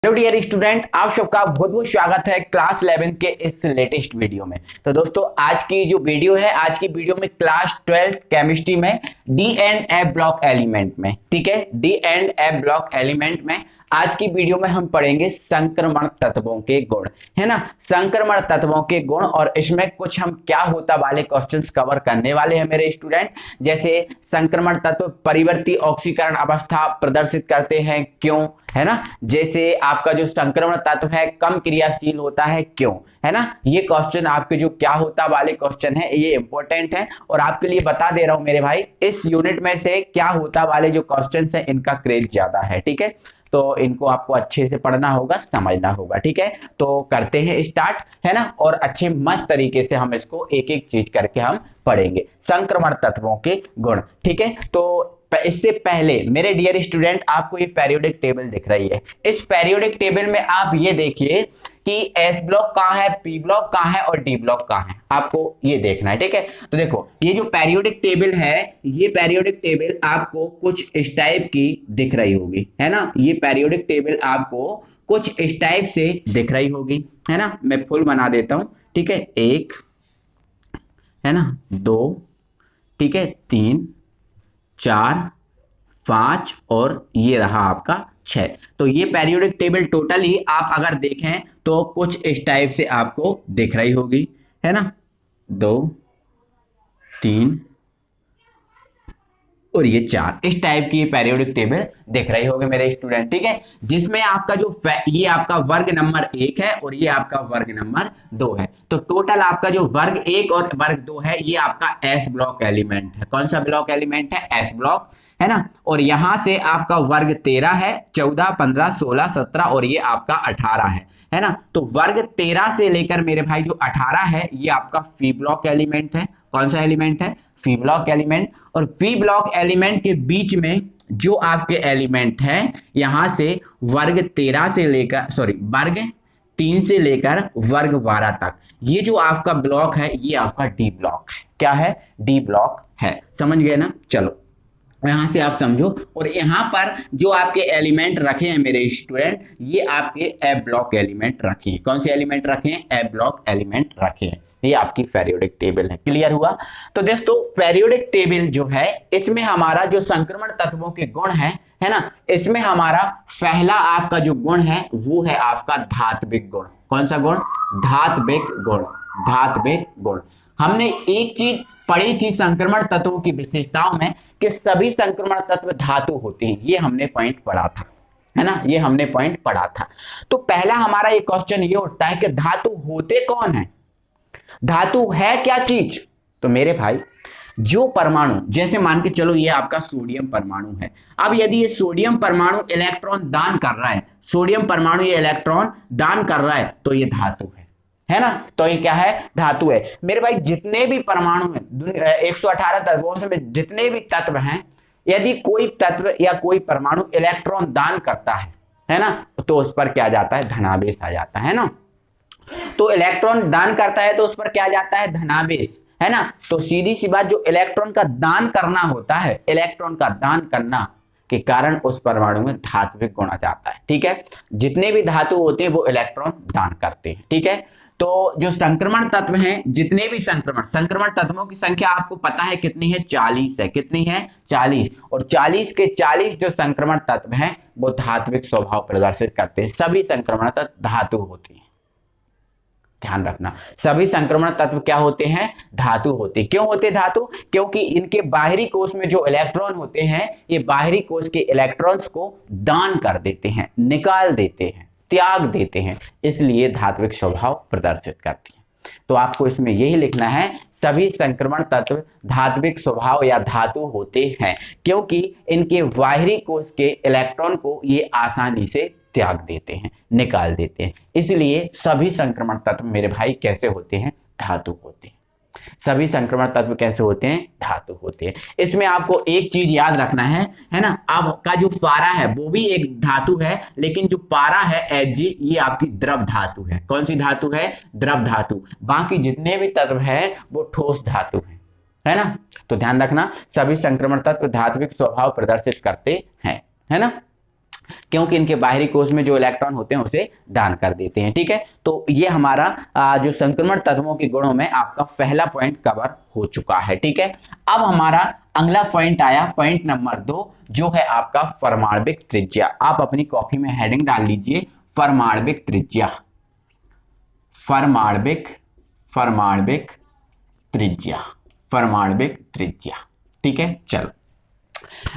Hello dear student, आप सबका बहुत बहुत स्वागत है क्लास 11 के इस लेटेस्ट वीडियो में। तो दोस्तों, आज की जो वीडियो है, आज की वीडियो में क्लास 12 केमिस्ट्री में D and F block element में, ठीक है, D and F block element में आज की वीडियो में हम पढ़ेंगे संक्रमण तत्वों के गुण, है ना, संक्रमण तत्वों के गुण। और इसमें कुछ हम क्या होता वाले क्वेश्चंस कवर करने वाले हैं मेरे स्टूडेंट। जैसे संक्रमण तत्व परिवर्ती ऑक्सीकरण अवस्था प्रदर्शित करते हैं, क्यों, है ना। जैसे आपका जो संक्रमण तत्व है कम क्रियाशील होता है, क्यों, है ना। ये क्वेश्चन आपके जो क्या होता वाले क्वेश्चन है ये इंपॉर्टेंट है और आपके लिए बता दे रहा हूं मेरे भाई, इस यूनिट में से क्या होता वाले जो क्वेश्चन है इनका क्रेज ज्यादा है, ठीक है। तो इनको आपको अच्छे से पढ़ना होगा, समझना होगा, ठीक है। तो करते हैं स्टार्ट, है ना। और अच्छे मस्त तरीके से हम इसको एक एक चीज करके हम पढ़ेंगे, संक्रमण तत्वों के गुण, ठीक है। तो इससे पहले मेरे डियर स्टूडेंट, आपको ये पेरियोडिक टेबल दिख रही है। इस पेरियोडिक टेबल में आप ये देखिए कि एस ब्लॉक कहाँ है, पी ब्लॉक कहाँ है और डी ब्लॉक कहाँ है, आपको ये देखना है, ठीक है। तो देखो, ये जो पेरियोडिक टेबल है, ये पेरियोडिक टेबल आपको कुछ इस टाइप की दिख रही होगी, है ना। ये पेरियोडिक टेबल आपको कुछ इस टाइप से दिख रही होगी, है ना। मैं फुल बना देता हूं, ठीक है। 1, है ना, 2, ठीक है, 3, 4, 5 और ये रहा आपका 6। तो ये पेरियोडिक टेबल टोटल ही आप अगर देखें तो कुछ इस टाइप से आपको दिख रही होगी, है ना। 2, 3 और ये 4, इस टाइप की पेरियोडिक टेबल दिख रही होगी मेरे स्टूडेंट, ठीक है। जिसमें आपका जो ये आपका वर्ग नंबर 1 है और ये आपका वर्ग नंबर 2 है। तो टोटल आपका जो वर्ग 1 और वर्ग 2 है ये आपका एस ब्लॉक एलिमेंट है। कौन सा ब्लॉक एलिमेंट है? एस ब्लॉक, है ना। और यहां से आपका वर्ग 13 है, 14, 15, 16, 17 और ये आपका 18 है ना। तो वर्ग 13 से लेकर मेरे भाई जो 18 है ये आपका फी ब्लॉक एलिमेंट है। कौन सा एलिमेंट है? फी ब्लॉक एलिमेंट। और फी ब्लॉक एलिमेंट के बीच में जो आपके एलिमेंट है, यहां से वर्ग 13 से लेकर वर्ग 3 से लेकर वर्ग 12 तक ये जो आपका ब्लॉक है ये आपका डी ब्लॉक है। क्या है? डी ब्लॉक है। समझ गए ना? चलो यहां से आप समझो। और यहां पर जो आपके एलिमेंट रखे हैं मेरे स्टूडेंट, ये आपके एफ ब्लॉक एलिमेंट रखे हैं। कौन से एलिमेंट रखे हैं? एफ ब्लॉक एलिमेंट रखे हैं। ये आपकी पेरियोडिक टेबल है। क्लियर हुआ? तो दोस्तों, पेरियोडिक टेबल जो है इसमें हमारा जो संक्रमण तत्वों के गुण है ना, इसमें हमारा पहला आपका जो गुण है वो है आपका धात्विक गुण। कौन सा गुण? धात्विक गुण। धात्विक गुण। हमने एक चीज पढ़ी थी संक्रमण तत्वों की विशेषताओं में कि सभी संक्रमण तत्व धातु होते हैं। ये हमने पॉइंट पढ़ा था, है ना, ये हमने पॉइंट पढ़ा था। तो पहला हमारा ये क्वेश्चन ये उठता है कि धातु होते कौन है? धातु है क्या चीज? तो मेरे भाई, जो परमाणु, जैसे मान के चलो ये आपका सोडियम परमाणु है। अब यदि ये सोडियम परमाणु इलेक्ट्रॉन दान कर रहा है, सोडियम परमाणु ये इलेक्ट्रॉन दान कर रहा है, तो ये धातु है ना। तो ये क्या है? धातु है। मेरे भाई, जितने भी परमाणु हैं 118 तत्वों में जितने भी तत्व हैं, यदि कोई तत्व या कोई परमाणु इलेक्ट्रॉन दान करता है ना, तो उस पर क्या जाता है? धनावेश आ जाता है ना। तो इलेक्ट्रॉन दान करता है तो उस पर क्या जाता है? धनावेश, है ना। तो सीधी सी बात, जो इलेक्ट्रॉन का दान करना होता है, इलेक्ट्रॉन का दान करना के कारण उस परमाणु में धात्विक गुण आ जाता है, ठीक है। जितने भी धातु होते हैं वो इलेक्ट्रॉन दान करते हैं, ठीक है। तो जो संक्रमण तत्व हैं, जितने भी संक्रमण तत्वों की संख्या आपको पता है कितनी है? 40 है। कितनी है? 40। और 40 के 40 जो संक्रमण तत्व हैं वो धात्विक स्वभाव प्रदर्शित करते हैं। सभी संक्रमण तत्व धातु होते हैं, ध्यान रखना। सभी संक्रमण तत्व क्या होते हैं? धातु होते हैं। क्यों होते धातु? क्योंकि इनके बाहरी कोश में जो इलेक्ट्रॉन होते हैं, ये बाहरी कोश के इलेक्ट्रॉन्स को दान कर देते हैं, निकाल देते हैं, त्याग देते हैं, इसलिए धात्विक स्वभाव प्रदर्शित करती है। तो आपको इसमें यही लिखना है, सभी संक्रमण तत्व धात्विक स्वभाव या धातु होते हैं, क्योंकि इनके बाहरी कोश के इलेक्ट्रॉन को ये आसानी से त्याग देते हैं, निकाल देते हैं, इसलिए सभी संक्रमण तत्व मेरे भाई कैसे होते हैं? धातु होते हैं। सभी संक्रमण तत्व कैसे होते हैं? धातु होते हैं। इसमें आपको एक चीज याद रखना है ना। आपका जो पारा है वो भी एक धातु है, लेकिन जो पारा है Hg ये आपकी द्रव धातु है। कौन सी धातु है? द्रव धातु। बाकी जितने भी तत्व है वो ठोस धातु है ना। तो ध्यान रखना, सभी संक्रमण तत्व धात्विक स्वभाव प्रदर्शित करते हैं, है ना। क्योंकि इनके बाहरी कोश में जो इलेक्ट्रॉन होते हैं उसे दान कर देते हैं। ठीक है, तो ये हमारा जो संक्रमण तत्वों के गुणों में आपका पहला पॉइंट कवर हो चुका है। ठीक है, अब हमारा अगला पॉइंट आया, पॉइंट नंबर 2, जो है आपका परमाणविक त्रिज्या। आप अपनी कॉपी में हेडिंग डाल लीजिए परमाणविक त्रिज्या, परमाणविक परमाणविक त्रिज्या, परमाणविक त्रिज्या। ठीक है, चलो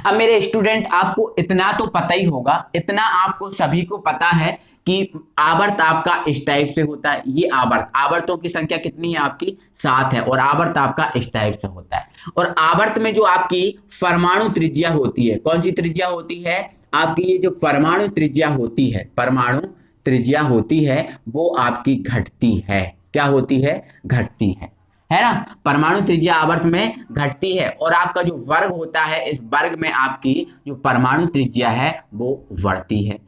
अब मेरे स्टूडेंट आपको इतना तो पता ही होगा, इतना आपको सभी को पता है कि आवर्त आपका इस टाइप से होता है। ये आवर्त, आवर्तों की संख्या कितनी है आपकी 7 है, और आवर्त आपका इस टाइप से होता है। और आवर्त में जो आपकी परमाणु त्रिज्या होती है, कौन सी त्रिज्या होती है आपकी, ये जो परमाणु त्रिज्या होती है, परमाणु त्रिज्या होती है वो आपकी घटती है। क्या होती है, घटती है ना। परमाणु त्रिज्या आवर्त में घटती है, और आपका जो वर्ग होता है, इस वर्ग में आपकी जो परमाणु त्रिज्या है वो बढ़ती है,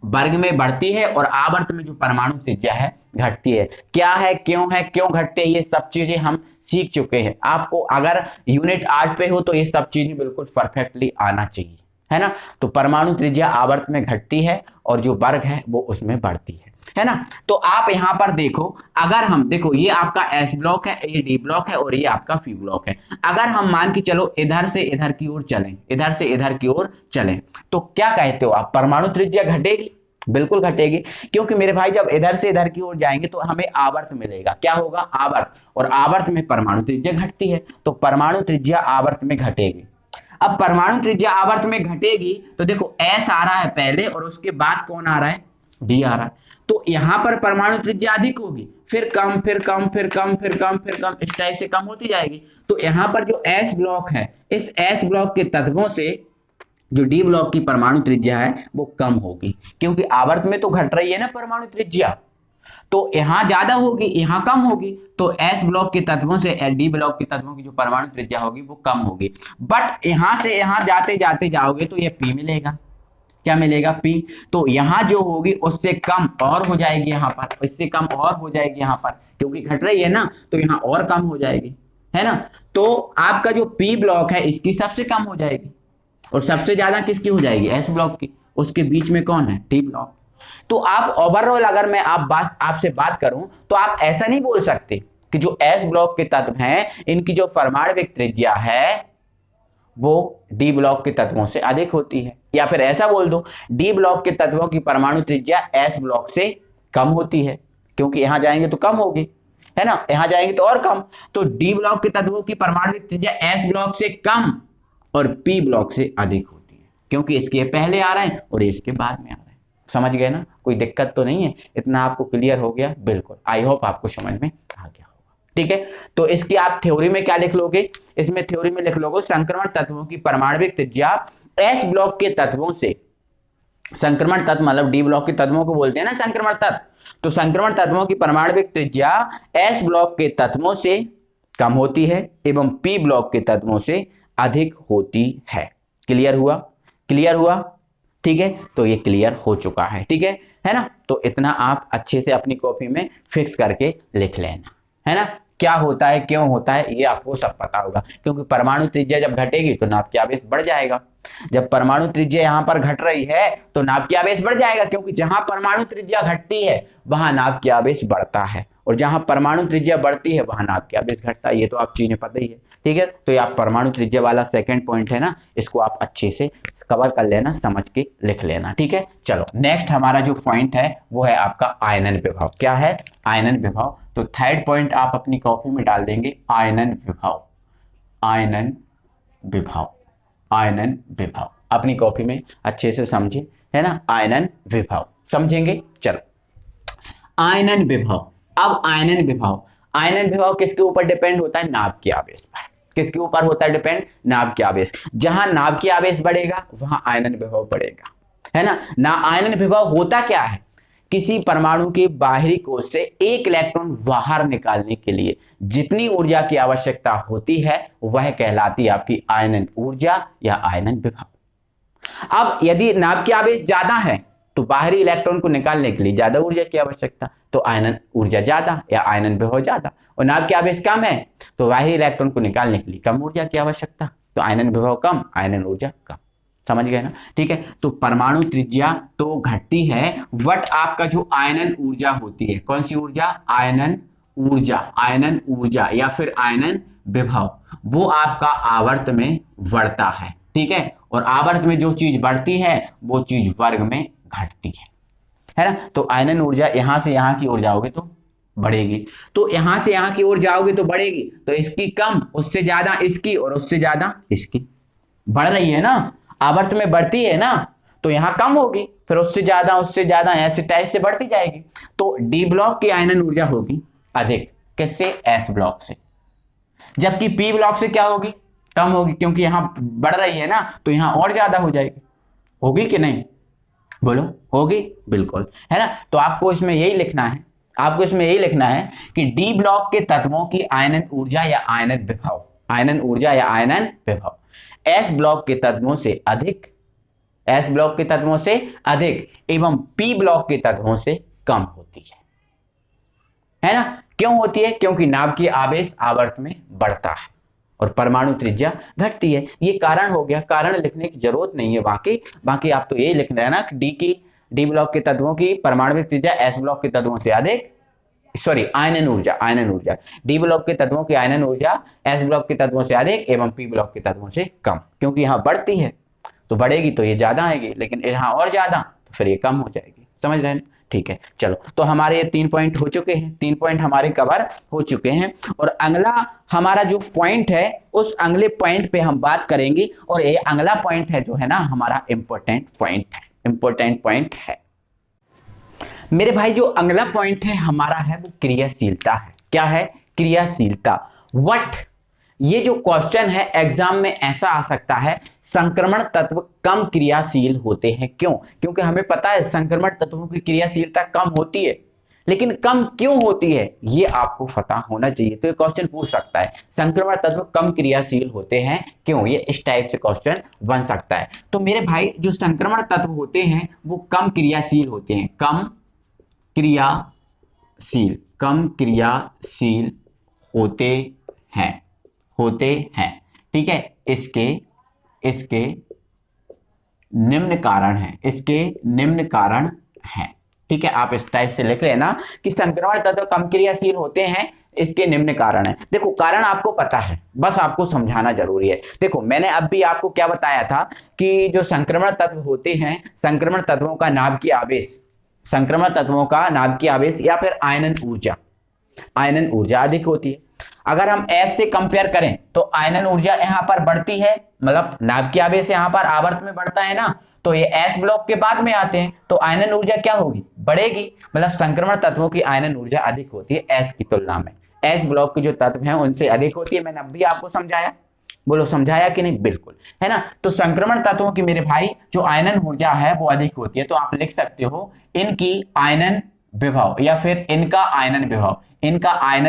वर्ग में बढ़ती है, और आवर्त में जो परमाणु त्रिज्या है घटती है। क्या है, क्यों घटते हैं, ये सब चीजें हम सीख चुके हैं। आपको अगर यूनिट 8 पे हो तो ये सब चीजें बिल्कुल परफेक्टली आना चाहिए, है ना। तो परमाणु त्रिज्या आवर्त में घटती है और जो वर्ग है वो उसमें बढ़ती है ना। तो आप यहां पर देखो, अगर हम देखो ये आपका एस ब्लॉक है, ये डी ब्लॉक है, और ये आपका पी ब्लॉक है। अगर हम मान के चलो इधर से इधर की ओर चलें, इधर से इधर की ओर चलें, तो क्या कहते हो आप, परमाणु त्रिज्या घटेगी? बिल्कुल घटेगी, क्योंकि मेरे भाई जब इधर से इधर की ओर जाएंगे तो हमें आवर्त मिलेगा। क्या होगा, आवर्त, और आवर्त में परमाणु त्रिज्या घटती है, तो परमाणु त्रिज्या आवर्त में घटेगी। अब परमाणु त्रिज्या आवर्त में घटेगी तो देखो एस आ रहा है पहले, और उसके बाद कौन आ रहा है, डी आ रहा है। तो यहां पर परमाणु त्रिज्या अधिक होगी, फिर कम, फिर कम, फिर कम, फिर कम, फिर कम, इस टाइप से कम होती जाएगी। तो यहां पर जो एस ब्लॉक है, इस एस ब्लॉक के तत्वों से जो डी ब्लॉक की परमाणु त्रिज्या है वो कम होगी, क्योंकि आवर्त में तो घट रही है ना परमाणु त्रिज्या, तो यहां ज्यादा होगी, यहां कम होगी। तो एस ब्लॉक के तत्वों से डी ब्लॉक के तत्वों की जो परमाणु त्रिज्या होगी वो कम होगी। बट यहां से यहां जाते जाते जाओगे तो ये पी मिलेगा। क्या मिलेगा, पी। तो यहां जो होगी उससे कम और हो जाएगी, यहां पर इससे कम और हो जाएगी यहां पर, क्योंकि घट रही है ना, तो यहां और कम हो जाएगी, है ना। तो आपका जो पी ब्लॉक है इसकी सबसे कम हो जाएगी, और सबसे ज्यादा किसकी हो जाएगी, एस ब्लॉक की। उसके बीच में कौन है, टी ब्लॉक। तो आप ओवरऑल अगर मैं आपसे बात करूं तो आप ऐसा नहीं बोल सकते कि जो एस ब्लॉक के तत्व हैं इनकी जो परमाणविक त्रिज्या है वो डी ब्लॉक के तत्वों से अधिक होती है, या फिर ऐसा बोल दो डी ब्लॉक के तत्वों की परमाणु त्रिज्या एस ब्लॉक से कम होती है, क्योंकि यहां जाएंगे तो कम होगी, है ना, यहां जाएंगे तो और कम। तो डी ब्लॉक के तत्वों की परमाणु त्रिज्या एस ब्लॉक से कम और पी ब्लॉक से अधिक होती है, क्योंकि इसके पहले आ रहे हैं और इसके बाद में आ रहे हैं। समझ गए ना, कोई दिक्कत तो नहीं है, इतना आपको क्लियर हो गया? बिल्कुल, आई होप आपको समझ में आ गया। ठीक है, तो इसकी आप थ्योरी में क्या लिख लोगे, इसमें थ्योरी में लिख लोगे संक्रमण तत्वों की परमाणविक त्रिज्या एस ब्लॉक के तत्वों से, संक्रमण तत्व मतलब डी ब्लॉक के तत्वों को बोलते हैं ना संक्रमण तत्व, तो संक्रमण तत्वों की परमाणविक त्रिज्या एस ब्लॉक के तत्वों से कम होती है एवं पी ब्लॉक के तत्वों से अधिक होती है। क्लियर हुआ, क्लियर हुआ? ठीक है, तो ये क्लियर हो चुका है। ठीक है ना। तो इतना आप अच्छे से अपनी कॉपी में फिक्स करके लिख लेना, है ना। क्या होता है, क्यों होता है, ये आपको सब पता होगा, क्योंकि परमाणु त्रिज्या जब घटेगी तो नाभिकीय आवेश बढ़ जाएगा। जब परमाणु त्रिज्या यहां पर घट रही है तो नाभिकीय आवेश बढ़ जाएगा, क्योंकि जहां परमाणु त्रिज्या घटती है वहां नाभिकीय आवेश बढ़ता है, और जहां परमाणु त्रिज्या बढ़ती है वहां नाभिकीय आवेश घटता है। ये तो आप चीजें पता ही है। ठीक है, तो ये आप परमाणु त्रिज्या वाला सेकंड पॉइंट है ना, इसको आप अच्छे से कवर कर लेना, समझ के लिख लेना। ठीक है, चलो नेक्स्ट हमारा जो पॉइंट है वो है आपका आयनन विभव। क्या है, आयनन विभव। तो थर्ड पॉइंट आप अपनी कॉपी में डाल देंगे आयनन विभव, आयनन विभव, आयनन विभव। अपनी कॉपी में अच्छे से समझे, है ना, आयनन विभव समझेंगे। चलो आयनन विभव। अब आयनन विभव, आयनन विभव किसके ऊपर डिपेंड होता है, नाभिकीय आवेश पर। किसके ऊपर होता है डिपेंड, नाभिकीय आवेश। जहां नाभिकीय आवेश बढ़ेगा वहां आयनन विभव बढ़ेगा, है ना। आयनन विभव होता क्या है, किसी परमाणु के बाहरी कोश से एक इलेक्ट्रॉन बाहर निकालने के लिए जितनी ऊर्जा की आवश्यकता होती है वह कहलाती है आपकी आयनन ऊर्जा या आयनन विभव। अब यदि नाभिकीय आवेश ज्यादा है तो बाहरी इलेक्ट्रॉन को निकालने के लिए ज्यादा ऊर्जा की आवश्यकता, तो आयनन ऊर्जा ज्यादा या आयनन विभव ज्यादा। और नाभिकीय आवेश कम है तो बाहरी इलेक्ट्रॉन को निकालने के लिए कम ऊर्जा की आवश्यकता, तो आयनन विभव कम, आयनन ऊर्जा कम। समझ गए ना? ठीक है, तो परमाणु त्रिज्या तो घटती है, बट आपका जो आयनन ऊर्जा होती है, कौन सी ऊर्जा? आयनन ऊर्जा, आयनन ऊर्जा या फिर आयनन विभव, वो आपका आवर्त में बढ़ता है। ठीक है, और आवर्त में जो चीज बढ़ती है वो चीज वर्ग में घटती है ना? तो आयनन ऊर्जा यहां से यहां की ओर जाओगे तो बढ़ेगी, तो यहां से यहां की ओर जाओगे तो बढ़ेगी, तो इसकी कम, उससे ज्यादा इसकी, और उससे ज्यादा इसकी। बढ़ रही है ना, आवर्त में बढ़ती है ना, तो यहां कम होगी, फिर उससे ज्यादा ऐसे टाइप से बढ़ती जाएगी। तो डी ब्लॉक की आयनन ऊर्जा होगी अधिक, किससे? एस ब्लॉक से। जबकि पी ब्लॉक से क्या होगी? कम होगी, क्योंकि यहां बढ़ रही है ना, तो यहां और ज्यादा हो जाएगी। होगी कि नहीं? बोलो, होगी? बिल्कुल, है ना? तो आपको इसमें यही लिखना है, आपको इसमें यही लिखना है कि डी ब्लॉक के तत्वों की आयनन ऊर्जा या आयनन विभव, आयनन ऊर्जा या आयनन विभव एस ब्लॉक के तत्वों से अधिक, एस ब्लॉक के तत्वों से अधिक एवं पी ब्लॉक के तत्वों से कम होती है ना? क्यों होती है? क्योंकि नाभ की आवेश आवर्त में बढ़ता है और परमाणु त्रिज्या घटती है। ये कारण हो गया, कारण लिखने की जरूरत नहीं है बाकी आप तो यही लिखना है ना कि डी ब्लॉक के तत्वों की परमाणु त्रिज्या एस ब्लॉक के तत्वों से अधिक, सॉरी आयनन ऊर्जा डी ब्लॉक के तत्वों की आयनन ऊर्जा एस ब्लॉक के तत्वों से अधिक एवं पी ब्लॉक के तत्वों से कम, क्योंकि यहां बढ़ती है तो बढ़ेगी तो ये ज्यादा आएगी, लेकिन यहां और ज्यादा तो फिर ये कम हो जाएगी। समझ रहे हैं? ठीक है, चलो, तो हमारे ये 3 पॉइंट हो चुके हैं, 3 पॉइंट हमारे कवर हो चुके हैं, और अगला हमारा जो पॉइंट है उस अगले पॉइंट पे हम बात करेंगे, और ये अगला पॉइंट है जो है ना हमारा इंपॉर्टेंट पॉइंट है मेरे भाई। जो अगला पॉइंट है हमारा है वो क्रियाशीलता है। क्या है? क्रियाशीलता। व्हाट, ये जो क्वेश्चन है एग्जाम में ऐसा आ सकता है, संक्रमण तत्व कम क्रियाशील होते हैं। क्यों? क्योंकि हमें पता है संक्रमण तत्वों की क्रियाशीलता कम होती है, लेकिन कम क्यों होती है ये आपको पता होना चाहिए। तो ये क्वेश्चन पूछ सकता है, संक्रमण तत्व कम क्रियाशील होते हैं क्यों? ये इस टाइप से क्वेश्चन बन सकता है। तो मेरे भाई जो संक्रमण तत्व होते हैं वो कम क्रियाशील होते हैं, कम क्रियाशील होते हैं। ठीक है, इसके निम्न कारण हैं। ठीक है, आप इस टाइप से लिख लेना कि संक्रमण तत्व कम क्रियाशील होते हैं, इसके निम्न कारण है। देखो कारण आपको पता है, बस आपको समझाना जरूरी है। देखो मैंने अब भी आपको क्या बताया था कि जो संक्रमण तत्व होते हैं, संक्रमण तत्वों का नाभ की आवेश या फिर आयनन ऊर्जा अधिक होती है। अगर हम एस से कंपेयर करें तो आयनन ऊर्जा यहां पर बढ़ती है, मतलब नाभ की आवेश यहां पर आवर्त में बढ़ता है ना, तो ये एस ब्लॉक के बाद में आते हैं, तो आयनन ऊर्जा क्या होगी? बढ़ेगी। मतलब संक्रमण तत्वों की आयनन ऊर्जा अधिक होती है एस की तुलना में, एस ब्लॉक के जो तत्व हैं उनसे अधिक होती है। मैंने अब भी आपको समझाया, बोलो समझाया कि नहीं? बिल्कुल, है ना? तो संक्रमण तत्वों की मेरे भाई जो आयनन ऊर्जा है वो अधिक होती है। तो आप लिख सकते हो इनकी आयनन विभव या फिर इनका आयनन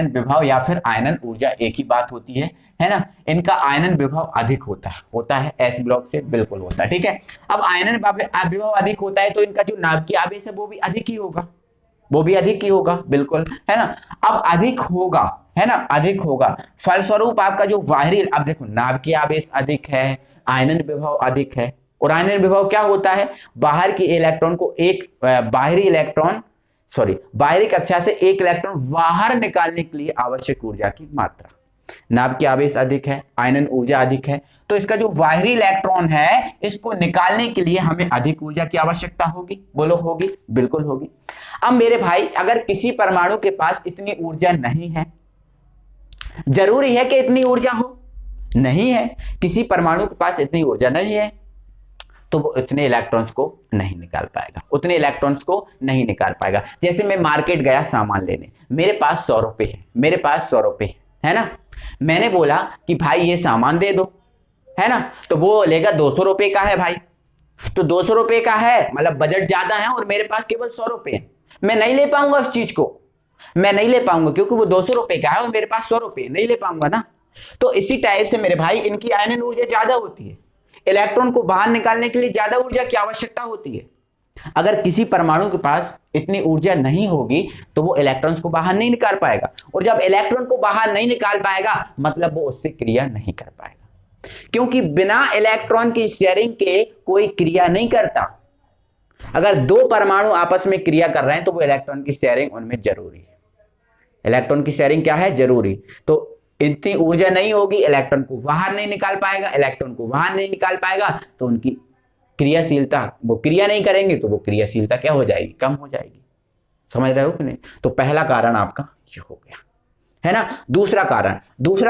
विभव या फिर आयनन ऊर्जा, एक ही बात होती है ना? इनका आयनन विभव अधिक होता है एस ब्लॉक से, बिल्कुल होता है। ठीक है, अब आयनन विभव अधिक होता है तो इनका जो नाभ की आवेश है वो भी अधिक ही होगा, बिल्कुल, है ना? अब अधिक होगा, फलस्वरूप आपका जो बाहरी, अब देखो नाभ की आवेश अधिक है, आयनन विभव अधिक है, और आयनन विभव क्या होता है? बाहर की इलेक्ट्रॉन को बाहरी कक्षा से एक इलेक्ट्रॉन बाहर निकालने के लिए आवश्यक ऊर्जा की मात्रा। नाभ की आवेश अधिक है, आयनन ऊर्जा अधिक है, तो इसका जो बाहरी इलेक्ट्रॉन है इसको निकालने के लिए हमें अधिक ऊर्जा की आवश्यकता होगी। बोलो होगी? बिल्कुल होगी। अब मेरे भाई अगर किसी परमाणु के पास इतनी ऊर्जा नहीं है, जरूरी है कि इतनी ऊर्जा हो? नहीं है, किसी परमाणु के पास इतनी ऊर्जा नहीं है तो वो उतने इलेक्ट्रॉन्स को नहीं निकाल पाएगा। जैसे मैं मार्केट गया सामान लेने, मेरे पास 100 रुपए है ना? मैंने बोला कि भाई ये सामान दे दो, है ना? तो वो लेगा 200 रुपए का है भाई, तो 200 रुपए का है, मतलब बजट ज्यादा है और मेरे पास केवल 100 रुपए है। मैं नहीं ले पाऊंगा उस चीज को, मैं नहीं ले पाऊंगा क्योंकि वो 200 रुपए का है और मेरे पास 100 रुपए, नहीं ले पाऊंगा ना। तो इसी टाइप से मेरे भाई इनकी आयनन ऊर्जा ज्यादा होती है, इलेक्ट्रॉन को बाहर निकालने के लिए ज्यादा ऊर्जा की आवश्यकता होती है। अगर किसी परमाणु के पास इतनी ऊर्जा नहीं होगी तो वो इलेक्ट्रॉन्स को बाहर नहीं निकाल पाएगा, और जब इलेक्ट्रॉन को बाहर नहीं निकाल पाएगा मतलब वो उससे क्रिया नहीं कर पाएगा। क्योंकि बिना इलेक्ट्रॉन की शेयरिंग के कोई क्रिया नहीं करता। अगर दो परमाणु आपस में क्रिया कर रहे हैं तो वो इलेक्ट्रॉन की शेयरिंग उनमें जरूरी है। इलेक्ट्रॉन की शेयरिंग क्या है? जरूरी। तो इतनी ऊर्जा नहीं होगी, इलेक्ट्रॉन को बाहर नहीं निकाल पाएगा, इलेक्ट्रॉन को बाहर नहीं निकाल पाएगा तो उनकी क्रियाशीलता, वो क्रिया नहीं करेंगे तो वो क्रियाशीलता क्या हो जाएगी? कम हो जाएगी। समझ रहे हो कि नहीं? तो पहला कारण आपका ये हो गया, है ना। दूसरा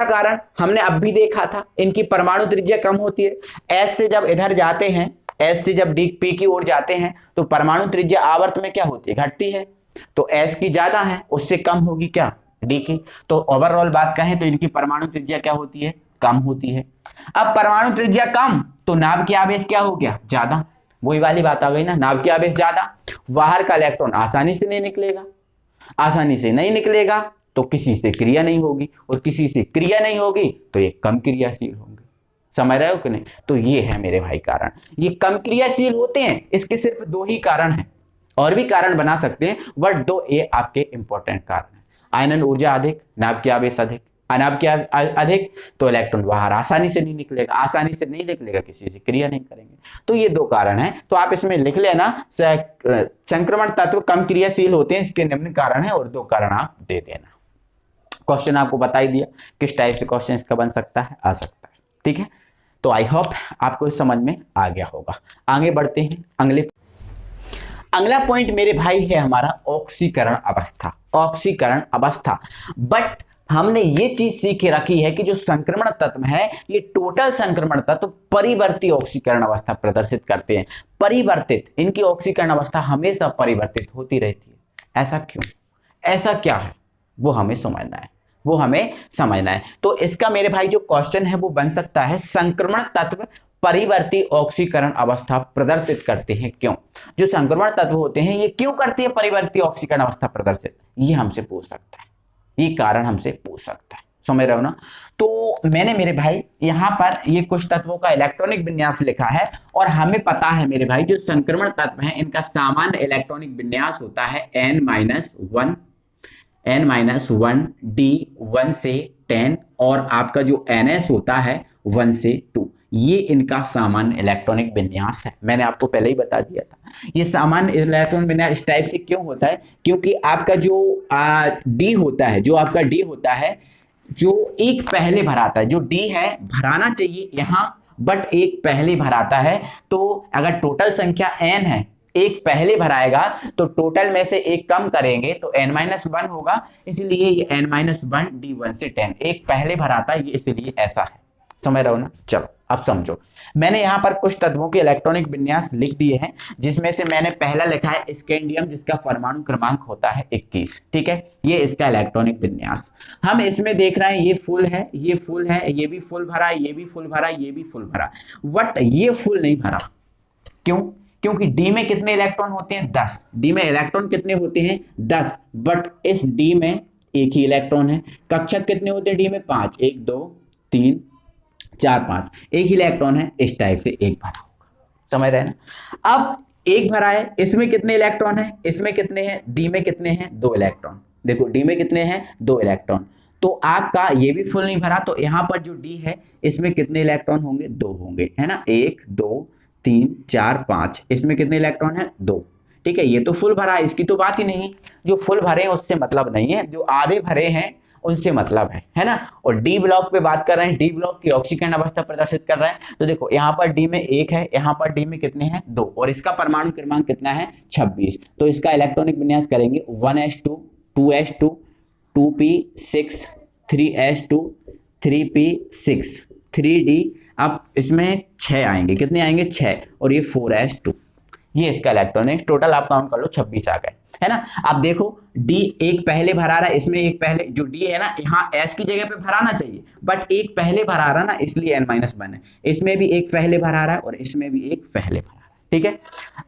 कारण हमने अब भी देखा था, इनकी परमाणु त्रिज्या कम होती है। एस से जब इधर जाते हैं, एस से जब डी पी की ओर जाते हैं तो परमाणु त्रिज्या आवर्त में क्या होती है? घटती है। तो एस की ज्यादा है, उससे कम होगी क्या? डी की। तो ओवरऑल बात कहें तो इनकी परमाणु त्रिज्या क्या होती है? कम होती है। अब परमाणु त्रिज्या कम तो नाभ की आवेश क्या हो गया? ज्यादा। वही वाली बात आ गई ना, नाभ की आवेश ज्यादा, बाहर का इलेक्ट्रॉन आसानी से नहीं निकलेगा। आसानी से नहीं निकलेगा तो किसी से क्रिया नहीं होगी, और किसी से क्रिया नहीं होगी तो ये कम क्रियाशील होंगे। समझ रहे हो कि नहीं? तो ये है मेरे भाई कारण, ये कम क्रियाशील होते हैं। इसके सिर्फ दो ही कारण हैं, और भी कारण बना सकते हैं बट दो ये आपके इंपॉर्टेंट कारण हैं। आयनन ऊर्जा अधिक, नाभ की आवेश अधिक। अनाभ की अधिक तो इलेक्ट्रॉन बाहर आसानी से नहीं निकलेगा, आसानी से नहीं निकलेगा, किसी से क्रिया नहीं करेंगे। तो ये दो कारण हैं। तो आप इसमें लिख लेना, संक्रमण तत्व कम क्रियाशील होते हैं, इसके निम्न कारण है, और दो कारण आप दे देना। क्वेश्चन आपको बता ही दिया किस टाइप से क्वेश्चन इसका बन सकता है, आ सकता है। ठीक है, तो आई होप आपको समझ में आ गया होगा। आगे बढ़ते हैं। अगला पॉइंट मेरे भाई है हमारा ऑक्सीकरण अवस्था। ऑक्सीकरण अवस्था, बट हमने ये चीज सीख के रखी है कि जो संक्रमण तत्व है, ये टोटल संक्रमण तत्व परिवर्ती ऑक्सीकरण अवस्था प्रदर्शित करते हैं। परिवर्तित, इनकी ऑक्सीकरण अवस्था हमेशा परिवर्तित होती रहती है। ऐसा क्यों? ऐसा क्या है? वो हमें समझना है। तो इसका मेरे भाई जो क्वेश्चन है वो बन सकता है, संक्रमण तत्व परिवर्ती ऑक्सीकरण अवस्था प्रदर्शित करते हैं क्यों? जो संक्रमण तत्व होते हैं ये क्यों करते हैं परिवर्ती ऑक्सीकरण अवस्था प्रदर्शित? ये हमसे पूछ सकता है, ये कारण हमसे पूछ सकता है। समझ रहे हो ना? तो मैंने मेरे भाई यहाँ पर ये कुछ तत्वों का इलेक्ट्रॉनिक विन्यास लिखा है, और हमें पता है मेरे भाई जो संक्रमण तत्व है इनका सामान्य इलेक्ट्रॉनिक विन्यास होता है n-1 d 1 से 10, और आपका जो ns होता है 1 से 2। ये इनका सामान्य इलेक्ट्रॉनिक विन्यास है। मैंने आपको पहले ही बता दिया था। ये सामान्य इलेक्ट्रॉनिक विन्यास इस टाइप से क्यों होता है? क्योंकि आपका जो डी होता है, जो आपका डी होता है, जो एक पहले भराता है, जो डी है भराना चाहिए यहाँ, बट एक पहले भराता है। तो अगर टोटल संख्या n है, एक पहले भराएगा तो टोटल में से एक कम करेंगे तो n-1 होगा, इसलिए ये n-1 d1 से 10 एक पहले भराता है, ये इसलिए ऐसा है। समझ रहे हो ना? चलो अब समझो, मैंने यहाँ पर कुछ तत्वों के इलेक्ट्रॉनिक विन्यास लिख दिए हैं, जिसमें से मैंने पहला लिखा है स्कैंडियम, जिसका परमाणु क्रमांक होता है 21। ठीक है, ये इसका इलेक्ट्रॉनिक विन्यास। हम इसमें देख रहे हैं ये फुल है, ये फुल है, ये भी फुल भरा, ये भी फुल भरा, ये भी फुल भरा, बट ये फुल नहीं भरा। क्यों? क्योंकि डी में कितने इलेक्ट्रॉन होते हैं? 10। डी में इलेक्ट्रॉन कितने होते हैं? 10, बट इस डी में एक ही इलेक्ट्रॉन है। कक्षक कितने होते हैं डी में? 5, 1 2 3 4 5, एक ही इलेक्ट्रॉन है। इस टाइप से एक भरा होगा। समझ रहे हैं ना? अब एक भरा है, इसमें कितने इलेक्ट्रॉन है? इसमें कितने हैं? डी में कितने हैं? 2 इलेक्ट्रॉन। देखो डी में कितने हैं? 2 इलेक्ट्रॉन। तो आपका ये भी फुल नहीं भरा, तो यहाँ पर जो डी है इसमें कितने इलेक्ट्रॉन होंगे? 2 होंगे, है ना। 1 2 3 4 5, इसमें कितने इलेक्ट्रॉन है? 2। ठीक है, ये तो फुल भरा है, इसकी तो बात ही नहीं। जो फुल भरे हैं उससे मतलब नहीं है, जो आधे भरे हैं उनसे मतलब है ना। और डी ब्लॉक पे बात कर रहे हैं, डी ब्लॉक की ऑक्सीकरण अवस्था प्रदर्शित कर रहे हैं। तो देखो यहाँ पर डी में 1 है, यहाँ पर डी में कितने हैं? 2, और इसका परमाणु क्रमांक कितना है? 26। तो इसका इलेक्ट्रॉनिक विन्यास करेंगे 1s2 2s2 2p6 3s2 3p6 3d। अब इसमें 6 आएंगे, कितने आएंगे? 6, और ये 4s2। ये इसका इलेक्ट्रॉनिक टोटल आप काउंट कर लो, 26 आ गए, है ना। अब देखो डी एक पहले भरा रहा है, इसमें एक पहले, जो डी है ना यहाँ एस की जगह पे भराना चाहिए, बट एक पहले भरा रहा ना, इसलिए n-1 है। इसमें भी एक पहले भरा रहा है और इसमें भी एक पहले भरा रहा है। ठीक है,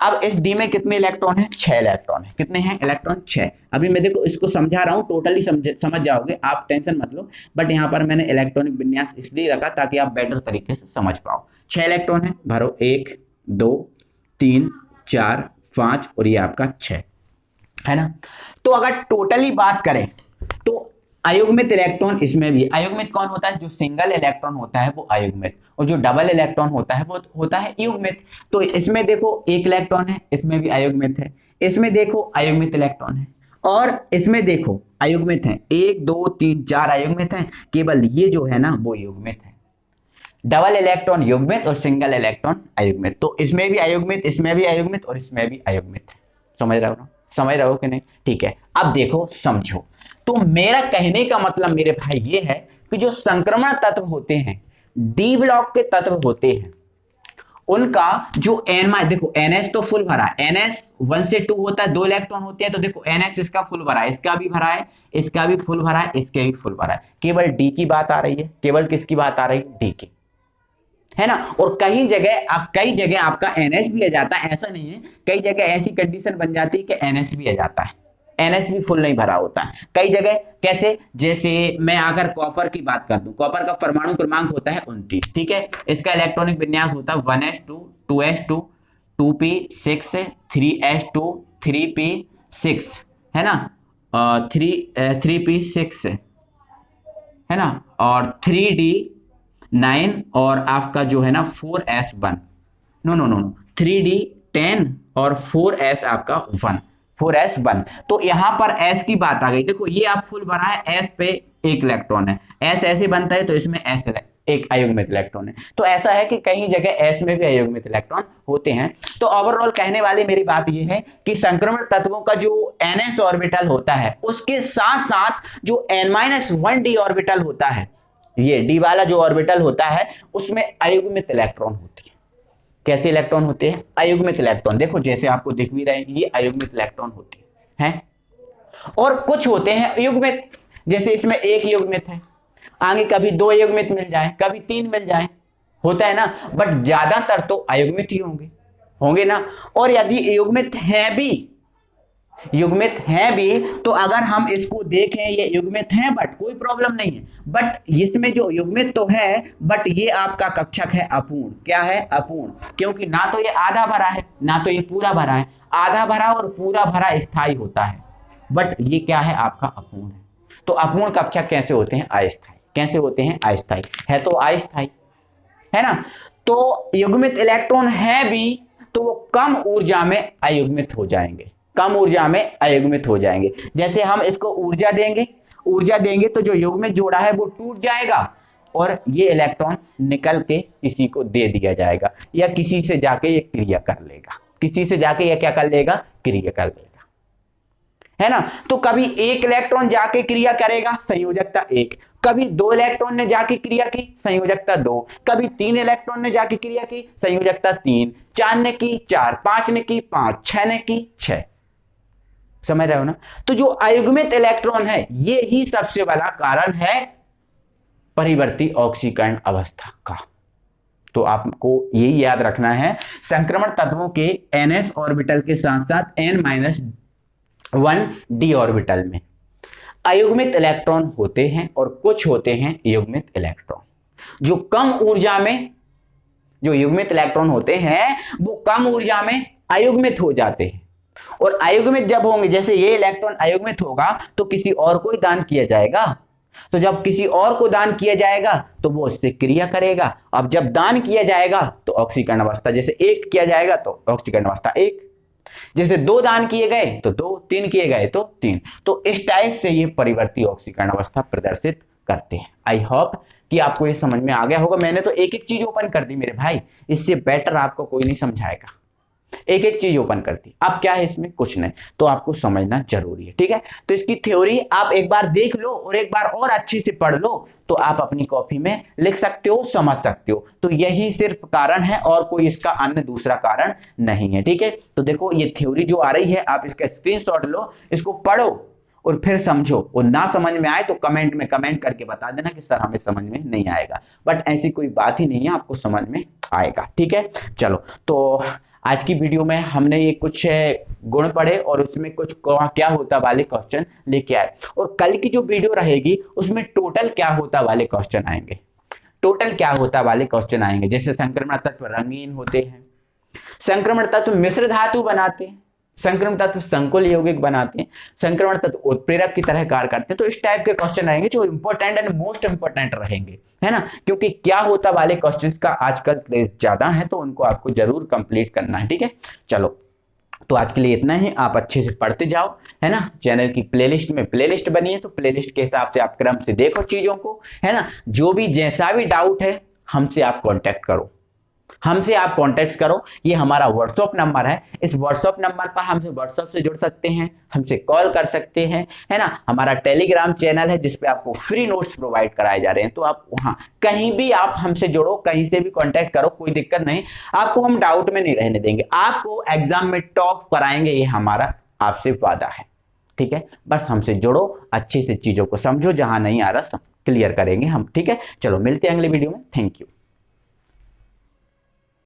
अब इस डी में कितने इलेक्ट्रॉन है? 6 इलेक्ट्रॉन है। कितने हैं इलेक्ट्रॉन? 6। अभी मैं देखो इसको समझा रहा हूँ, टोटली समझ जाओगे आप, टेंशन मत लो, बट यहाँ पर मैंने इलेक्ट्रॉनिक विन्यास इसलिए रखा ताकि आप बेटर तरीके से समझ पाओ। 6 इलेक्ट्रॉन है, भरो 1 2 3 4 5, और ये आपका 6 है ना। तो अगर टोटली बात करें तो अयुग्मित इलेक्ट्रॉन इसमें भी, अयुग्मित कौन होता है, जो सिंगल इलेक्ट्रॉन होता है वो अयुग्मित, और जो डबल इलेक्ट्रॉन होता है वो होता है युग्मित। तो इसमें देखो एक इलेक्ट्रॉन है, इसमें भी अयुग्मित है, इसमें देखो अयुग्मित इलेक्ट्रॉन है, और इसमें देखो अयुग्मित है, 1 2 3 4 अयुग्मित है, केवल ये जो है ना वो युग्मित है। डबल इलेक्ट्रॉन युग्मित और सिंगल इलेक्ट्रॉन अयुग्मित, तो इसमें भी अयुग्मित, इसमें भी अयुग्मित और इसमें भी अयुग्मित है। समझ रहे हो ना, समझ रहे हो कि नहीं? ठीक है, अब देखो समझो। तो मेरा कहने का मतलब मेरे भाई ये है कि जो संक्रमण तत्व होते हैं, डी ब्लॉक के तत्व होते हैं, उनका जो एन, देखो NH तो फुल भरा है, NH 1 से 2 होता है, 2 इलेक्ट्रॉन होते हैं, तो देखो NH इसका फुल भरा है, इसका भी भरा है, इसका भी फुल भरा है, इसके भी फुल भरा है, केवल डी की बात आ रही है, केवल किसकी बात आ रही है, डी की, है ना। और कई जगह आपका NH भी आ जाता है, ऐसा नहीं है, कई जगह ऐसी कंडीशन बन जाती है कि NH भी आ जाता है, NH भी फुल नहीं भरा होता है कई जगह। कैसे, जैसे मैं अगर कॉपर की बात कर दूं, कॉपर का परमाणु क्रमांक होता है 29, ठीक है, इसका इलेक्ट्रॉनिक विन्यास होता है 1s2 2s2 2p6 3s2 3p6, है ना, 3p6 है ना, और 3d9 और आपका जो है ना 4s1, नो 3d10 और 4s आपका 1, 4s1। तो यहां पर s की बात आ गई, देखो ये आप फुल भरा है, s पे एक इलेक्ट्रॉन है, s ऐसे बनता है तो इसमें s एक अयुग्मित इलेक्ट्रॉन है। तो ऐसा है कि कहीं जगह s में भी अयुग्मित इलेक्ट्रॉन होते हैं। तो ओवरऑल कहने वाली मेरी बात ये है कि संक्रमण तत्वों का जो ns ऑर्बिटल होता है, उसके साथ साथ जो n-1d ऑर्बिटल होता है, ये डी वाला जो ऑर्बिटल होता है, उसमें अयुग्मित इलेक्ट्रॉन होती है। कैसे इलेक्ट्रॉन होते हैं, अयुग्मित इलेक्ट्रॉन, देखो जैसे आपको दिख भी रहे हैं, ये अयुग्मित इलेक्ट्रॉन होते हैं। और कुछ होते हैं युग्मित, जैसे इसमें एक युग्मित है, आगे कभी 2 युग्मित मिल जाए, कभी 3 मिल जाए, होता है ना, बट ज्यादातर तो अयुग्मित ही होंगे ना। और यदि युग्मित हैं भी तो अगर हम इसको देखें, ये युग्मित हैं बट कोई प्रॉब्लम नहीं है, बट इसमें जो युग्मित तो है, बट ये आपका कक्षक है अपूर्ण। क्या है, अपूर्ण, क्योंकि ना तो ये आधा भरा है ना तो ये पूरा भरा है, आधा भरा और पूरा भरा स्थायी होता है, बट ये क्या है, आपका अपूर्ण है। तो अपूर्ण कक्षक कैसे होते हैं, अस्थायी। कैसे होते हैं, अस्थायी, है तो अस्थायी, है ना। तो युग्मित इलेक्ट्रॉन है भी तो वो कम ऊर्जा में अयुग्मित हो जाएंगे, कम ऊर्जा में अयुग्मित हो जाएंगे। जैसे हम इसको ऊर्जा देंगे तो जो युग्मित जोड़ा है वो टूट जाएगा और ये इलेक्ट्रॉन निकल के किसी को दे दिया जाएगा, या किसी से जाके ये क्रिया कर लेगा, किसी से जाके ये क्या कर लेगा, क्रिया कर लेगा, है ना। तो कभी एक इलेक्ट्रॉन जाके क्रिया करेगा, संयोजकता 1, कभी 2 इलेक्ट्रॉन ने जाके क्रिया की, संयोजकता 2, कभी 3 इलेक्ट्रॉन ने जाके क्रिया की, संयोजकता 3, 4 ने की 4, 5 ने की 5, 6 ने की 6। समझ रहे हो ना। तो जो अयुग्मित इलेक्ट्रॉन है, ये ही सबसे बड़ा कारण है परिवर्ती ऑक्सीकरण अवस्था का। तो आपको यही याद रखना है, संक्रमण तत्वों के ns ऑर्बिटल के साथ साथ n-1d ऑर्बिटल में अयुग्मित इलेक्ट्रॉन होते हैं और कुछ होते हैं युग्मित इलेक्ट्रॉन। जो कम ऊर्जा में, जो युग्मित इलेक्ट्रॉन होते हैं वो कम ऊर्जा में अयुग्मित हो जाते हैं, और अयुग्मित जब होंगे, जैसे ये इलेक्ट्रॉन अयुग्मित होगा तो किसी और को दान किया जाएगा, तो जब किसी और को दान किया जाएगा तो वो उससे क्रिया करेगा। अब जब दान किया जाएगा तो ऑक्सीकरण अवस्था, जैसे 1 किया जाएगा तो ऑक्सीकरण अवस्था 1, जैसे 2 दान किए गए तो 2, 3 किए गए तो 3। तो इस टाइप से ये परिवर्ती ऑक्सीकरण अवस्था प्रदर्शित करते हैं। आई होप कि आपको ये समझ में आ गया होगा। मैंने तो एक एक चीज ओपन कर दी मेरे भाई, इससे बेटर आपको कोई नहीं समझाएगा, एक एक चीज ओपन कर दी। अब क्या है इसमें, कुछ नहीं, तो आपको समझना जरूरी है, ठीक है। तो इसकी थ्योरी आप एक बार देख लो और एक बार और अच्छे से पढ़ लो, तो आप अपनी कॉपी में लिख सकते हो, समझ सकते हो। तो यही सिर्फ कारण है और कोई इसका अन्य दूसरा कारण नहीं है, ठीक है। तो देखो ये थ्योरी जो आ रही है, आप इसका स्क्रीनशॉट लो, इसको पढ़ो और फिर समझो, और ना समझ में आए तो कमेंट में कमेंट करके बता देना कि सर हमें समझ में नहीं आएगा, बट ऐसी कोई बात ही नहीं है, आपको समझ में आएगा, ठीक है। चलो, तो आज की वीडियो में हमने ये कुछ गुण पढ़े और उसमें कुछ क्या होता वाले क्वेश्चन लेके आए, और कल की जो वीडियो रहेगी उसमें टोटल क्या होता वाले क्वेश्चन आएंगे, टोटल क्या होता वाले क्वेश्चन आएंगे। जैसे संक्रमण तत्व रंगीन होते हैं, संक्रमण तत्व मिश्र धातु बनाते हैं, संक्रमण तत्व संकुल यौगिक बनाते हैं, संक्रमण तत्व उत्प्रेरक की तरह कार्य करते हैं। तो इस टाइप के क्वेश्चन रहेंगे जो इंपॉर्टेंट एंड मोस्ट इंपॉर्टेंट रहेंगे, है ना, क्योंकि क्या होता वाले क्वेश्चंस का आजकल क्रेज ज्यादा है, तो उनको आपको जरूर कंप्लीट करना है। ठीक है, चलो तो आज के लिए इतना ही, आप अच्छे से पढ़ते जाओ, है ना। चैनल की प्लेलिस्ट में प्लेलिस्ट बनी है, तो प्लेलिस्ट के हिसाब से आप क्रम से देखो चीजों को, है ना। जो भी जैसा भी डाउट है हमसे आप कांटेक्ट करो, हमसे आप कांटेक्ट करो। ये हमारा व्हाट्सएप नंबर है, इस व्हाट्सएप नंबर पर हमसे व्हाट्सएप से जुड़ सकते हैं, हमसे कॉल कर सकते हैं, है ना। हमारा टेलीग्राम चैनल है जिसपे आपको फ्री नोट्स प्रोवाइड कराए जा रहे हैं, तो आप वहां कहीं भी आप हमसे जुड़ो, कहीं से भी कांटेक्ट करो, कोई दिक्कत नहीं, आपको हम डाउट में नहीं रहने देंगे, आपको एग्जाम में टॉप कराएंगे, ये हमारा आपसे वादा है। ठीक है, बस हमसे जुड़ो, अच्छे से चीजों को समझो, जहां नहीं आ रहा सब क्लियर करेंगे हम। ठीक है, चलो मिलते हैं अगले वीडियो में, थैंक यू।